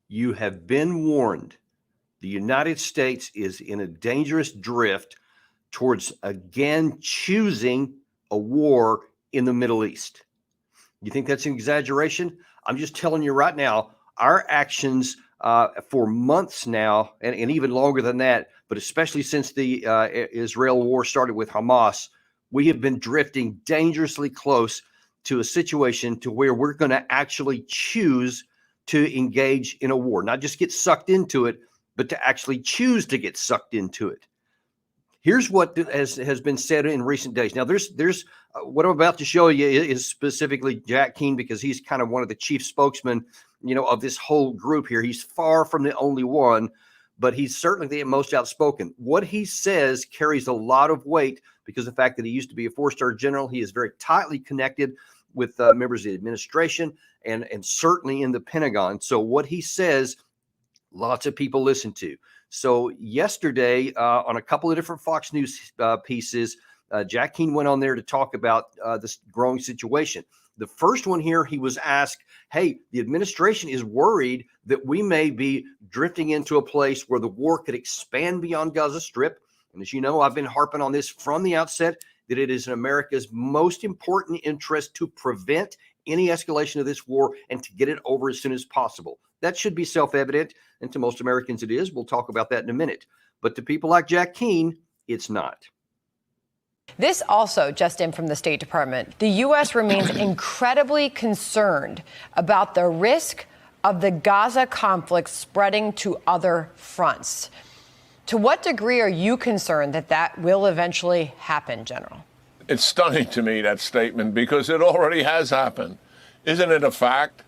You have been warned. The United States is in a dangerous drift towards again choosing a war in the Middle East. You think that's an exaggeration? I'm just telling you right now, our actions for months now, and even longer than that, but especially since the Israel war started with Hamas, we have been drifting dangerously close to a situation to where we're going to actually choose to engage in a war, not just get sucked into it, but to actually choose to get sucked into it. Here's what has been said in recent days. Now, there's what I'm about to show you is specifically Jack Keane, because he's kind of one of the chief spokesmen, of this whole group here. He's far from the only one, but he's certainly the most outspoken. What he says carries a lot of weight because of the fact that he used to be a four-star general. He is very tightly connected with members of the administration and certainly in the Pentagon. So what he says, lots of people listen to. So yesterday, on a couple of different Fox News pieces, Jack Keane went on there to talk about this growing situation. The first one here, he was asked, hey, the administration is worried that we may be drifting into a place where the war could expand beyond Gaza Strip. And as you know, I've been harping on this from the outset, that it is in America's most important interest to prevent any escalation of this war and to get it over as soon as possible. That should be self-evident, and to most Americans it is. We'll talk about that in a minute. But to people like Jack Keane, it's not. This also just in from the State Department. The U.S. remains incredibly concerned about the risk of the Gaza conflict spreading to other fronts. To what degree are you concerned that that will eventually happen, General? It's stunning to me, that statement, because it already has happened. Isn't it a fact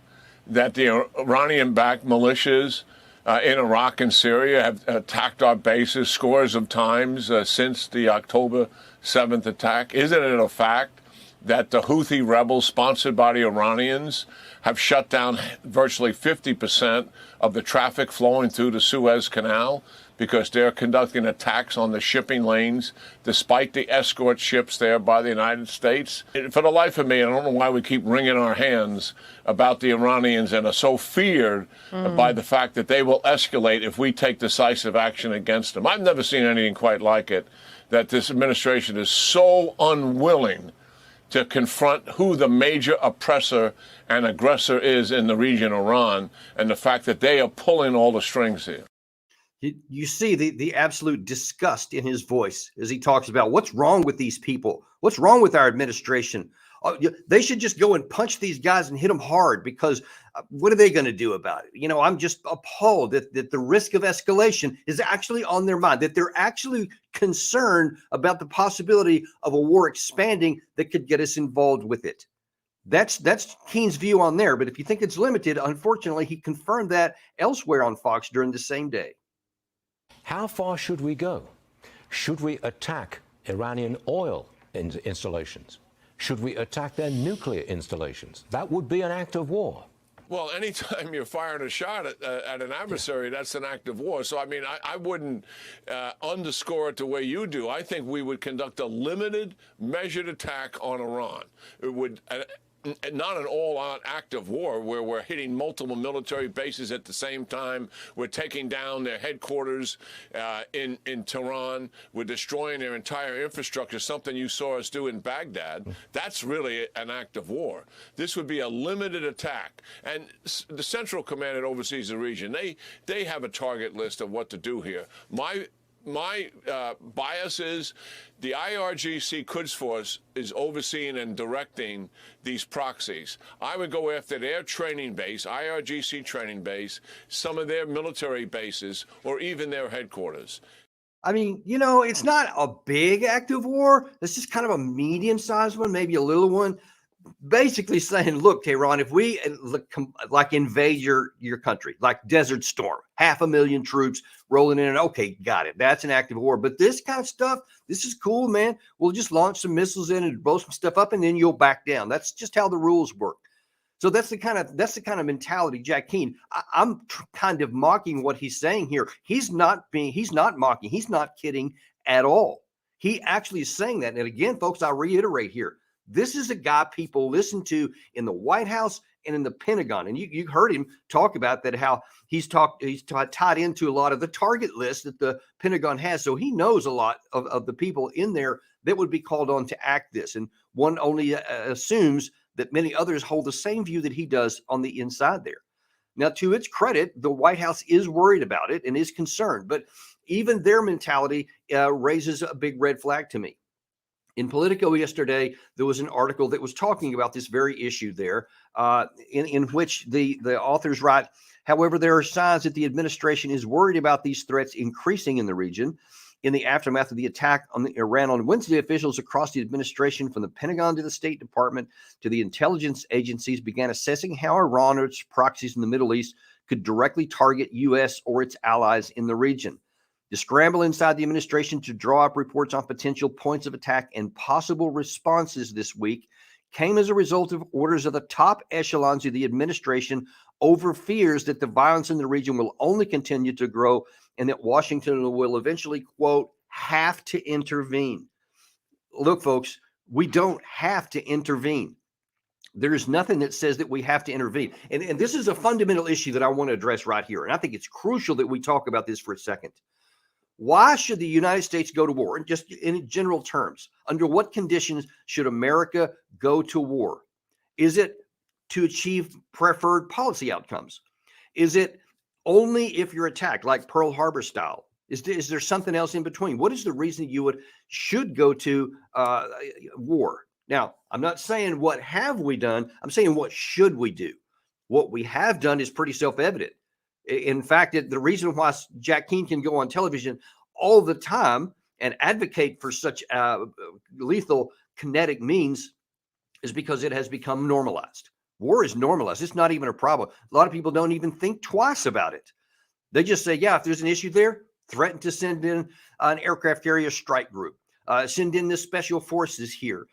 that the Iranian-backed militias in Iraq and Syria have attacked our bases scores of times since the October 7th attack? Isn't it a fact that the Houthi rebels sponsored by the Iranians have shut down virtually 50% of the traffic flowing through the Suez Canal because they're conducting attacks on the shipping lanes despite the escort ships there by the United States? For the life of me, I don't know why we keep wringing our hands about the Iranians and are so feared by the fact that they will escalate if we take decisive action against them. I've never seen anything quite like it, that this administration is so unwilling to confront who the major oppressor and aggressor is in the region, Iran, and the fact that they are pulling all the strings here. You see the absolute disgust in his voice as he talks about what's wrong with these people. What's wrong with our administration? They should just go and punch these guys and hit them hard, because what are they going to do about it? I'm just appalled that the risk of escalation is actually on their mind, that they're actually concerned about the possibility of a war expanding that could get us involved with it. That's Keane's view on there. But if you think it's limited, unfortunately, he confirmed that elsewhere on Fox during the same day. How far should we go? Should we attack Iranian oil installations? Should we attack their nuclear installations? That would be an act of war. Well, anytime you're firing a shot at an adversary, that's an act of war. So, I mean, I wouldn't underscore it the way you do. I think we would conduct a limited, measured attack on Iran. It would not an all-out act of war where we're hitting multiple military bases at the same time. We're taking down their headquarters in Tehran. We're destroying their entire infrastructure, something you saw us do in Baghdad. That's really an act of war. This would be a limited attack. And the Central Command that oversees the region, they have a target list of what to do here. My bias is the IRGC Quds Force is overseeing and directing these proxies. I would go after their training base, IRGC training base, some of their military bases, or even their headquarters. I mean, it's not a big act of war. It's just kind of a medium-sized one, maybe a little one. Basically saying, look, Tehran, if we like invade your country, like Desert Storm, 500,000 troops rolling in, okay, got it. That's an act of war. But this kind of stuff, this is cool, man. We'll just launch some missiles in and blow some stuff up, and then you'll back down. That's just how the rules work. So that's the kind of mentality, Jack Keane. I'm kind of mocking what he's saying here. He's not mocking. He's not kidding at all. He actually is saying that. And again, folks, I'll reiterate here. This is a guy people listen to in the White House and in the Pentagon. And you heard him talk about that, how he's tied into a lot of the target list that the Pentagon has. So he knows a lot of the people in there that would be called on to act this. And one only assumes that many others hold the same view that he does on the inside there. Now, to its credit, the White House is worried about it and is concerned, but even their mentality raises a big red flag to me. In Politico yesterday, there was an article that was talking about this very issue there, in which the authors write, however, there are signs that the administration is worried about these threats increasing in the region. In the aftermath of the attack on Iran on Wednesday, officials across the administration, from the Pentagon to the State Department to the intelligence agencies, began assessing how Iran or its proxies in the Middle East could directly target U.S. or its allies in the region. The scramble inside the administration to draw up reports on potential points of attack and possible responses this week came as a result of orders of the top echelons of the administration over fears that the violence in the region will only continue to grow and that Washington will eventually, quote, have to intervene. Look, folks, we don't have to intervene. There is nothing that says that we have to intervene. And this is a fundamental issue that I want to address right here. And I think it's crucial that we talk about this for a second. Why should the United States go to war? And just in general terms, under what conditions should America go to war? Is it to achieve preferred policy outcomes? Is it only if you're attacked, like Pearl Harbor style? Is there something else in between? What is the reason you should go to war? Now, I'm not saying what have we done. I'm saying what should we do? What we have done is pretty self-evident. In fact, the reason why Jack Keane can go on television all the time and advocate for such lethal kinetic means is because it has become normalized. War is normalized. It's not even a problem. A lot of people don't even think twice about it. They just say, yeah, if there's an issue there, threaten to send in an aircraft carrier strike group, send in the special forces here,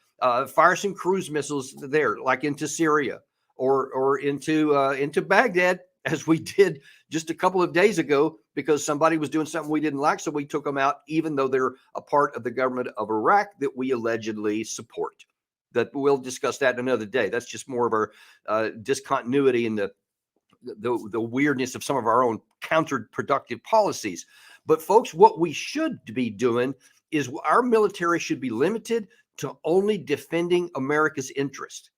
fire some cruise missiles there, like into Syria or into Baghdad, as we did just a couple of days ago, because somebody was doing something we didn't like. So we took them out, even though they're a part of the government of Iraq that we allegedly support. That we'll discuss that another day. That's just more of our discontinuity and the weirdness of some of our own counterproductive policies. But folks, what we should be doing is our military should be limited to only defending America's interest.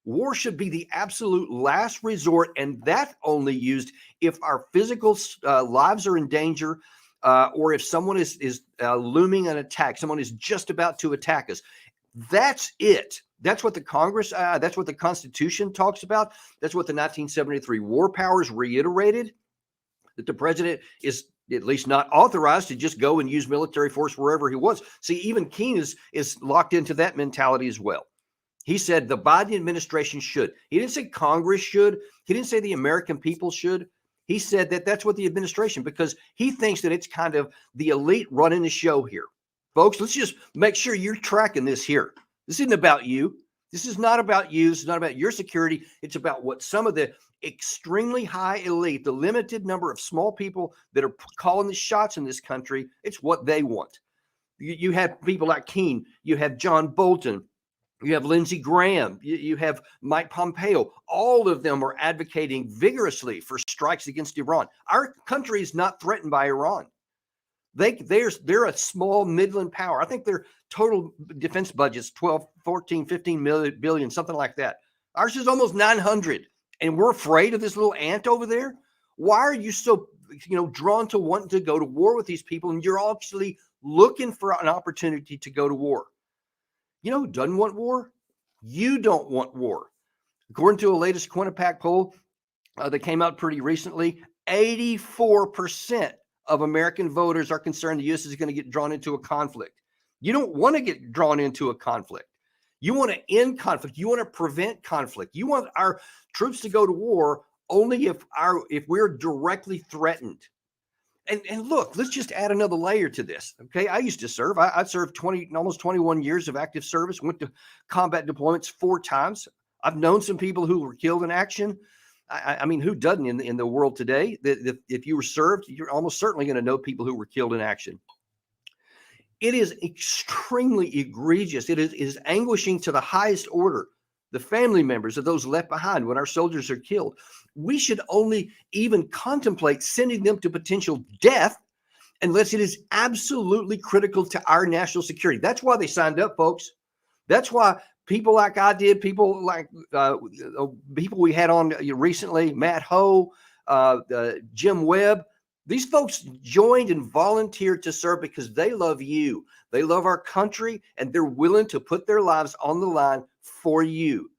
War should be the absolute last resort, and that only used if our physical lives are in danger, or if someone is looming an attack, someone is just about to attack us. That's it. That's what the Congress, that's what the Constitution talks about. That's what the 1973 War Powers reiterated, that the president is at least not authorized to just go and use military force wherever he wants. See, even Keane is locked into that mentality as well. He said the Biden administration should. He didn't say Congress should. He didn't say the American people should. He said that that's what the administration, because he thinks that it's kind of the elite running the show here. Folks, let's just make sure you're tracking this here. This isn't about you. This is not about you. It's not about your security. It's about what some of the extremely high elite, the limited number of small people that are calling the shots in this country, it's what they want. You have people like Keane. You have John Bolton. You have Lindsey Graham, you have Mike Pompeo. All of them are advocating vigorously for strikes against Iran. Our country is not threatened by Iran. They're a small midland power. I think their total defense budget's 12, 14, 15 billion, something like that. Ours is almost 900. And we're afraid of this little ant over there. Why are you so drawn to wanting to go to war with these people? And you're actually looking for an opportunity to go to war. You know who doesn't want war? You don't want war. According to a latest Quinnipiac poll that came out pretty recently, 84% of American voters are concerned the U.S. is going to get drawn into a conflict. You don't want to get drawn into a conflict. You want to end conflict. You want to prevent conflict. You want our troops to go to war only if we're directly threatened. And look, let's just add another layer to this. Okay, I used to serve. I served almost 21 years of active service. Went to combat deployments 4 times. I've known some people who were killed in action. I mean, who doesn't in the world today? If you were served, you're almost certainly going to know people who were killed in action. It is extremely egregious. It is anguishing to the highest order. The family members of those left behind when our soldiers are killed. We should only even contemplate sending them to potential death unless it is absolutely critical to our national security. That's why they signed up, folks. That's why people like I did, people like people we had on recently, Matt Ho, Jim Webb, these folks joined and volunteered to serve because they love you. They love our country, and they're willing to put their lives on the line for you.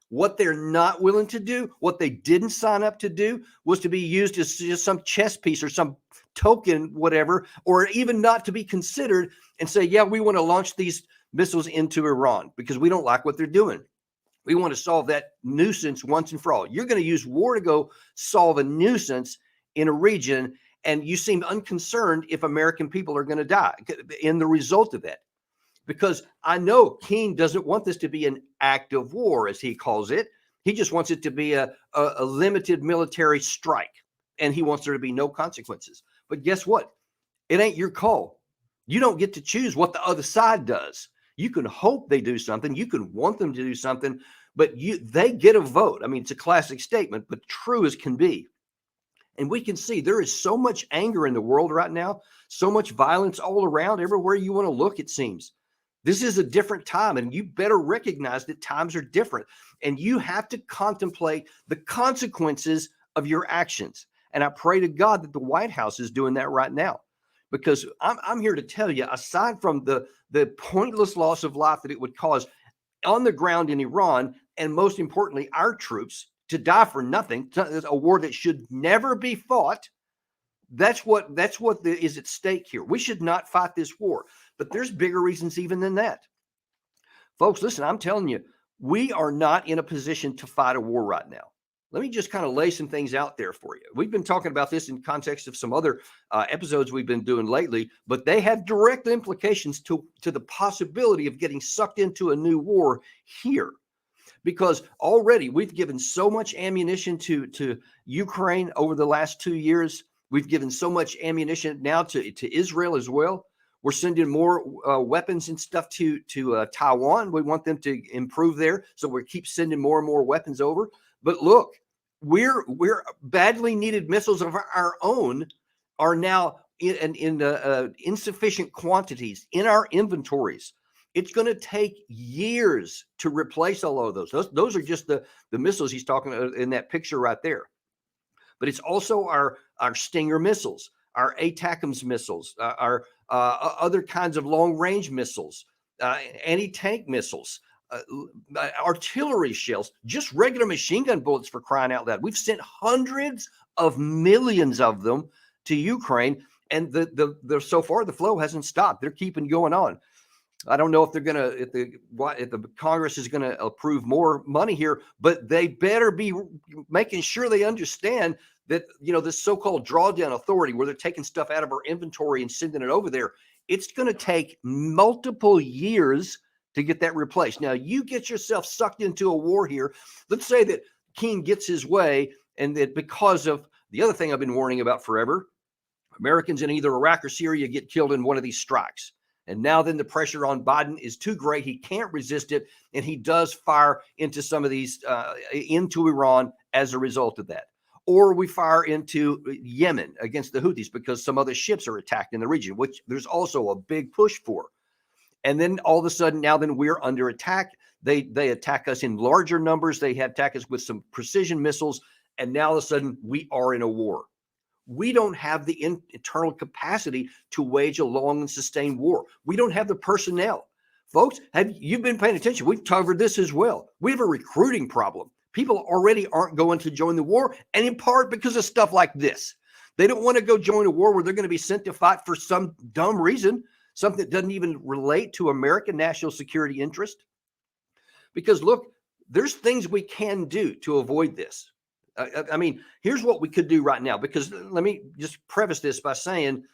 What they're not willing to do, what they didn't sign up to do, was to be used as just some chess piece or some token, whatever, or even not to be considered and say, yeah, we want to launch these missiles into Iran because we don't like what they're doing. We want to solve that nuisance once and for all. You're going to use war to go solve a nuisance in a region, and you seem unconcerned if American people are going to die in the result of that. Because I know King doesn't want this to be an act of war, as he calls it. He just wants it to be a limited military strike, and he wants there to be no consequences. But guess what? It ain't your call. You don't get to choose what the other side does. You can hope they do something. You can want them to do something, but they get a vote. I mean, it's a classic statement, but true as can be. And we can see there is so much anger in the world right now, so much violence all around, everywhere you want to look, it seems. This is a different time, and you better recognize that times are different, and you have to contemplate the consequences of your actions. And I pray to God that the White House is doing that right now, because I'm here to tell you, aside from the pointless loss of life that it would cause on the ground in Iran, and most importantly, our troops to die for nothing, a war that should never be fought. That's what is at stake here. We should not fight this war, but there's bigger reasons even than that. Folks, listen, I'm telling you, we are not in a position to fight a war right now. Let me just kind of lay some things out there for you. We've been talking about this in context of some other episodes we've been doing lately, but they have direct implications to the possibility of getting sucked into a new war here. Because already we've given so much ammunition to Ukraine over the last 2 years. We've given so much ammunition now to Israel as well. We're sending more weapons and stuff to Taiwan. We want them to improve there, so we keep sending more and more weapons over. But look, we're badly needed missiles of our own are now in insufficient quantities in our inventories. It's going to take years to replace all of those. Those are just the missiles he's talking about in that picture right there. But it's also our Stinger missiles, our ATACMS missiles, our other kinds of long-range missiles, anti-tank missiles, artillery shells, just regular machine gun bullets, for crying out loud. We've sent hundreds of millions of them to Ukraine, and the so far the flow hasn't stopped. They're keeping going on. I don't know if they're gonna, if the Congress is gonna approve more money here, but they better be making sure they understand that, you know, this so-called drawdown authority, where they're taking stuff out of our inventory and sending it over there, it's going to take multiple years to get that replaced. Now, you get yourself sucked into a war here. Let's say that King gets his way, and that because of the other thing I've been warning about forever, Americans in either Iraq or Syria get killed in one of these strikes. And now then the pressure on Biden is too great. He can't resist it. And he does fire into some of these, into Iran as a result of that. Or we fire into Yemen against the Houthis because some other ships are attacked in the region, which there's also a big push for. And then all of a sudden, now then we're under attack. They attack us in larger numbers. They attack us with some precision missiles. And now all of a sudden we are in a war. We don't have the internal capacity to wage a long and sustained war. We don't have the personnel. Folks, have you been paying attention? We've covered this as well. We have a recruiting problem. People already aren't going to join the war, and in part because of stuff like this. They don't want to go join a war where they're going to be sent to fight for some dumb reason, something that doesn't even relate to American national security interest. Because look, there's things we can do to avoid this. I mean, here's what we could do right now, because let me just preface this by saying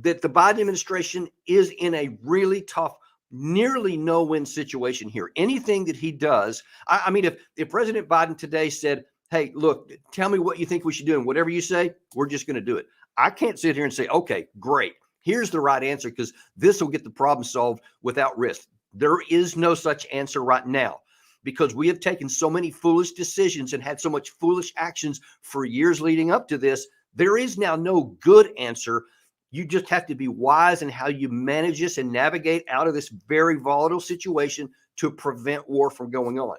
that the Biden administration is in a really tough, nearly no-win situation here. Anything that he does, I mean, if President Biden today said, hey, look, tell me what you think we should do, and whatever you say, we're just going to do it. I can't sit here and say, okay, great. Here's the right answer, because this will get the problem solved without risk. There is no such answer right now, because we have taken so many foolish decisions and had so much foolish actions for years leading up to this. There is now no good answer. You just have to be wise in how you manage this and navigate out of this very volatile situation to prevent war from going on.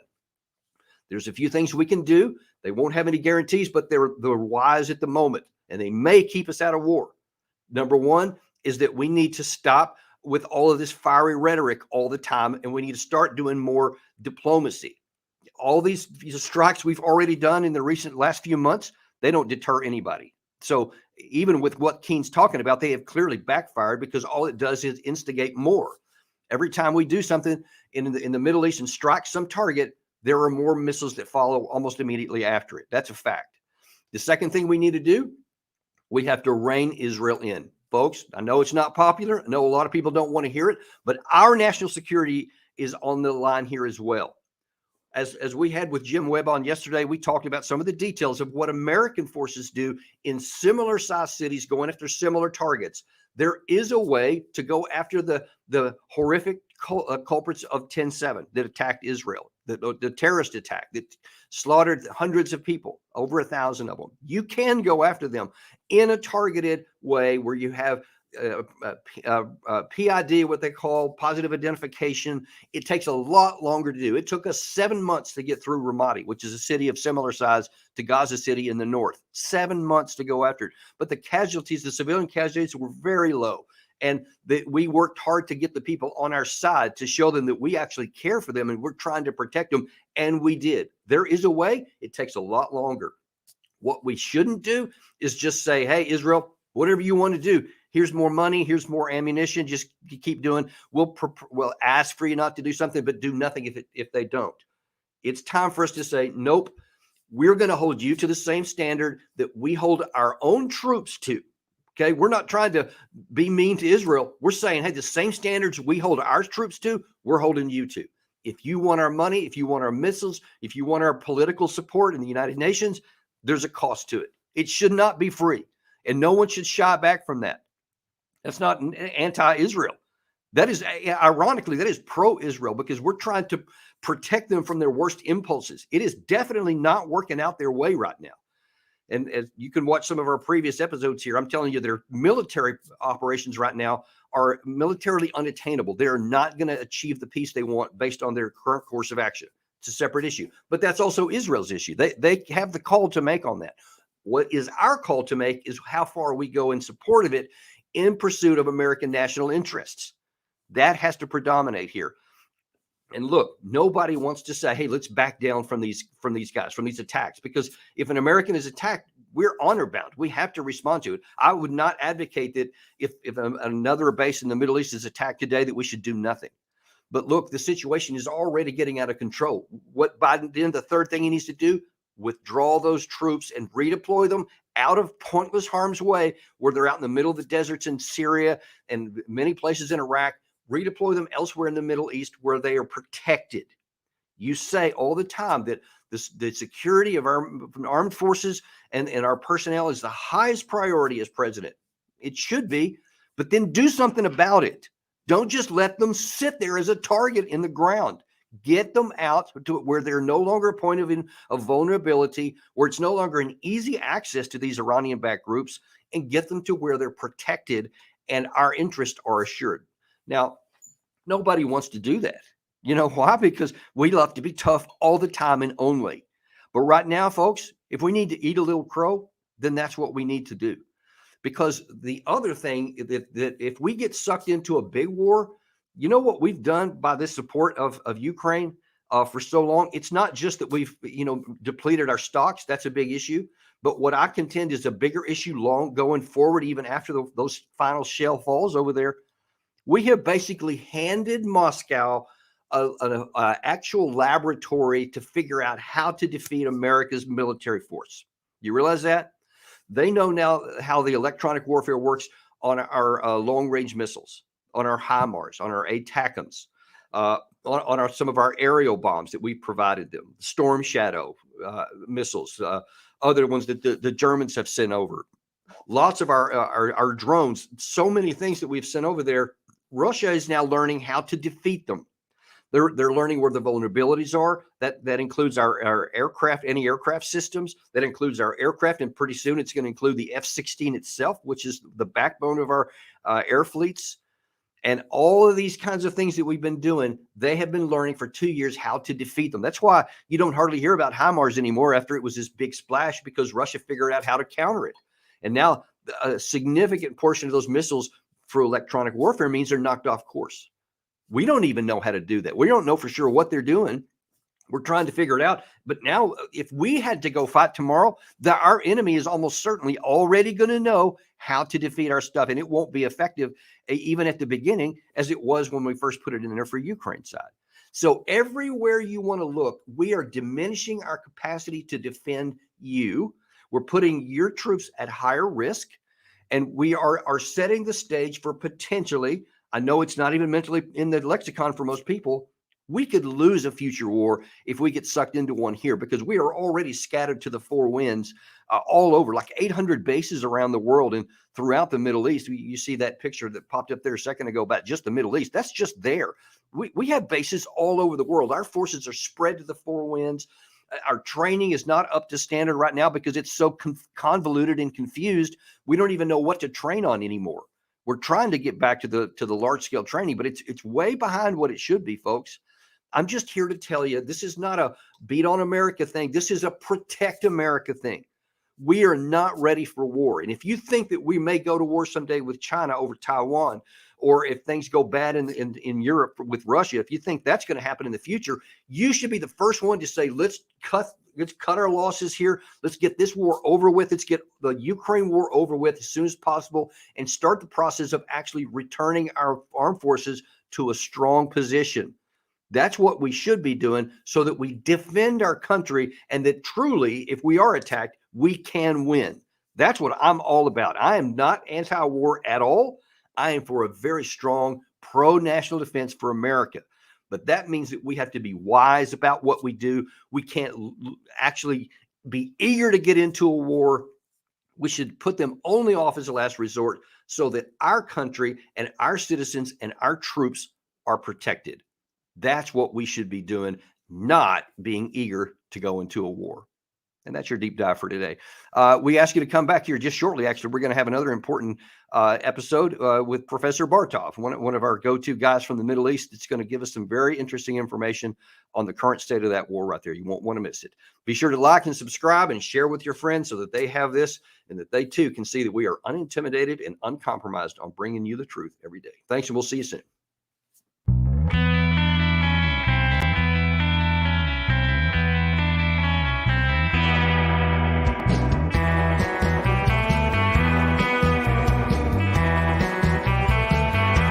There's a few things we can do. They won't have any guarantees, but they're wise at the moment, and they may keep us out of war. Number one is that we need to stop with all of this fiery rhetoric all the time, and we need to start doing more diplomacy. All these strikes we've already done in the last few months, they don't deter anybody. So even with what Keen's talking about, they have clearly backfired, because all it does is instigate more. Every time we do something in the Middle East and strike some target, there are more missiles that follow almost immediately after it. That's a fact. The second thing we need to do, we have to rein Israel in. Folks, I know it's not popular. I know a lot of people don't want to hear it, but our national security is on the line here as well. As we had with Jim Webb on yesterday, we talked about some of the details of what American forces do in similar sized cities going after similar targets. There is a way to go after the horrific culprits of 10/7 that attacked Israel, the terrorist attack that slaughtered hundreds of people, over 1,000 of them. You can go after them in a targeted way where you have PID, what they call positive identification. It takes a lot longer to do. It took us 7 months to get through Ramadi, which is a city of similar size to Gaza City in the north. 7 months to go after it. But the casualties, the civilian casualties, were very low. And we worked hard to get the people on our side to show them that we actually care for them and we're trying to protect them. And we did. There is a way. It takes a lot longer. What we shouldn't do is just say, hey, Israel, whatever you want to do, here's more money, here's more ammunition, just keep doing. We'll ask for you not to do something, but do nothing if they don't. It's time for us to say, nope, we're going to hold you to the same standard that we hold our own troops to. Okay, we're not trying to be mean to Israel. We're saying, hey, the same standards we hold our troops to, we're holding you to. If you want our money, if you want our missiles, if you want our political support in the United Nations, there's a cost to it. It should not be free. And no one should shy back from that. That's not anti-Israel. That is, ironically, that is pro-Israel, because we're trying to protect them from their worst impulses. It is definitely not working out their way right now. And as you can watch some of our previous episodes here, I'm telling you, their military operations right now are militarily unattainable. They are not going to achieve the peace they want based on their current course of action. It's a separate issue. But that's also Israel's issue. They have the call to make on that. What is our call to make is how far we go in support of it in pursuit of American national interests. That has to predominate here. And look, nobody wants to say, hey, let's back down from these guys, from these attacks, because if an American is attacked, we're honor bound. We have to respond to it. I would not advocate that if another base in the Middle East is attacked today, that we should do nothing. But look, the situation is already getting out of control. What Biden did, the third thing he needs to do, withdraw those troops and redeploy them out of pointless harm's way, where they're out in the middle of the deserts in Syria and many places in Iraq. Redeploy them elsewhere in the Middle East where they are protected. You say all the time that the security of our armed forces and our personnel is the highest priority as president. It should be, but then do something about it. Don't just let them sit there as a target in the ground. Get them out to where they're no longer a point of vulnerability, where it's no longer an easy access to these Iranian-backed groups, and get them to where they're protected and our interests are assured. Now, nobody wants to do that. You know why? Because we love to be tough all the time and only. But right now, folks, if we need to eat a little crow, then that's what we need to do. Because the other thing that if we get sucked into a big war, you know what we've done by this support of Ukraine for so long? It's not just that we've depleted our stocks. That's a big issue. But what I contend is a bigger issue going forward, even after those final shell falls over there. We have basically handed Moscow an actual laboratory to figure out how to defeat America's military force. You realize that? They know now how the electronic warfare works on our long-range missiles, on our HIMARS, on our ATACMS, on some of our aerial bombs that we provided them, Storm Shadow missiles, other ones that the Germans have sent over. lots of our drones, so many things that we've sent over there. Russia is now learning how to defeat them. They're learning where the vulnerabilities are. That includes our aircraft, anti-aircraft systems. That includes our aircraft, and pretty soon it's going to include the F-16 itself, which is the backbone of our air fleets. And all of these kinds of things that we've been doing, they have been learning for 2 years how to defeat them. That's why you don't hardly hear about HIMARS anymore after it was this big splash, because Russia figured out how to counter it. And now a significant portion of those missiles for electronic warfare means they're knocked off course. We don't even know how to do that. We don't know for sure what they're doing. We're trying to figure it out. But now, if we had to go fight tomorrow, our enemy is almost certainly already going to know how to defeat our stuff. And it won't be effective even at the beginning as it was when we first put it in there for Ukraine side. So everywhere you want to look, we are diminishing our capacity to defend you. We're putting your troops at higher risk. And we are setting the stage for potentially, I know it's not even mentally in the lexicon for most people, we could lose a future war if we get sucked into one here, because we are already scattered to the four winds all over, like 800 bases around the world and throughout the Middle East. You see that picture that popped up there a second ago about just the Middle East. That's just there. We have bases all over the world. Our forces are spread to the four winds. Our training is not up to standard right now because it's so convoluted and confused. We don't even know what to train on anymore. We're trying to get back to the large scale training, but it's way behind what it should be, folks. I'm just here to tell you, this is not a beat on America thing. This is a protect America thing. We are not ready for war. And if you think that we may go to war someday with China over Taiwan, or if things go bad in Europe with Russia, if you think that's going to happen in the future, you should be the first one to say, let's cut our losses here. Let's get this war over with. Let's get the Ukraine war over with as soon as possible and start the process of actually returning our armed forces to a strong position. That's what we should be doing so that we defend our country, and that truly, if we are attacked, we can win. That's what I'm all about. I am not anti-war at all. I am for a very strong pro-national defense for America. But that means that we have to be wise about what we do. We can't actually be eager to get into a war. We should put them only off as a last resort so that our country and our citizens and our troops are protected. That's what we should be doing, not being eager to go into a war. And that's your deep dive for today. We ask you to come back here just shortly. Actually, we're going to have another important episode with Professor Bartov, one of our go-to guys from the Middle East. It's going to give us some very interesting information on the current state of that war right there. You won't want to miss it. Be sure to like and subscribe and share with your friends so that they have this and that they too can see that we are unintimidated and uncompromised on bringing you the truth every day. Thanks, and we'll see you soon.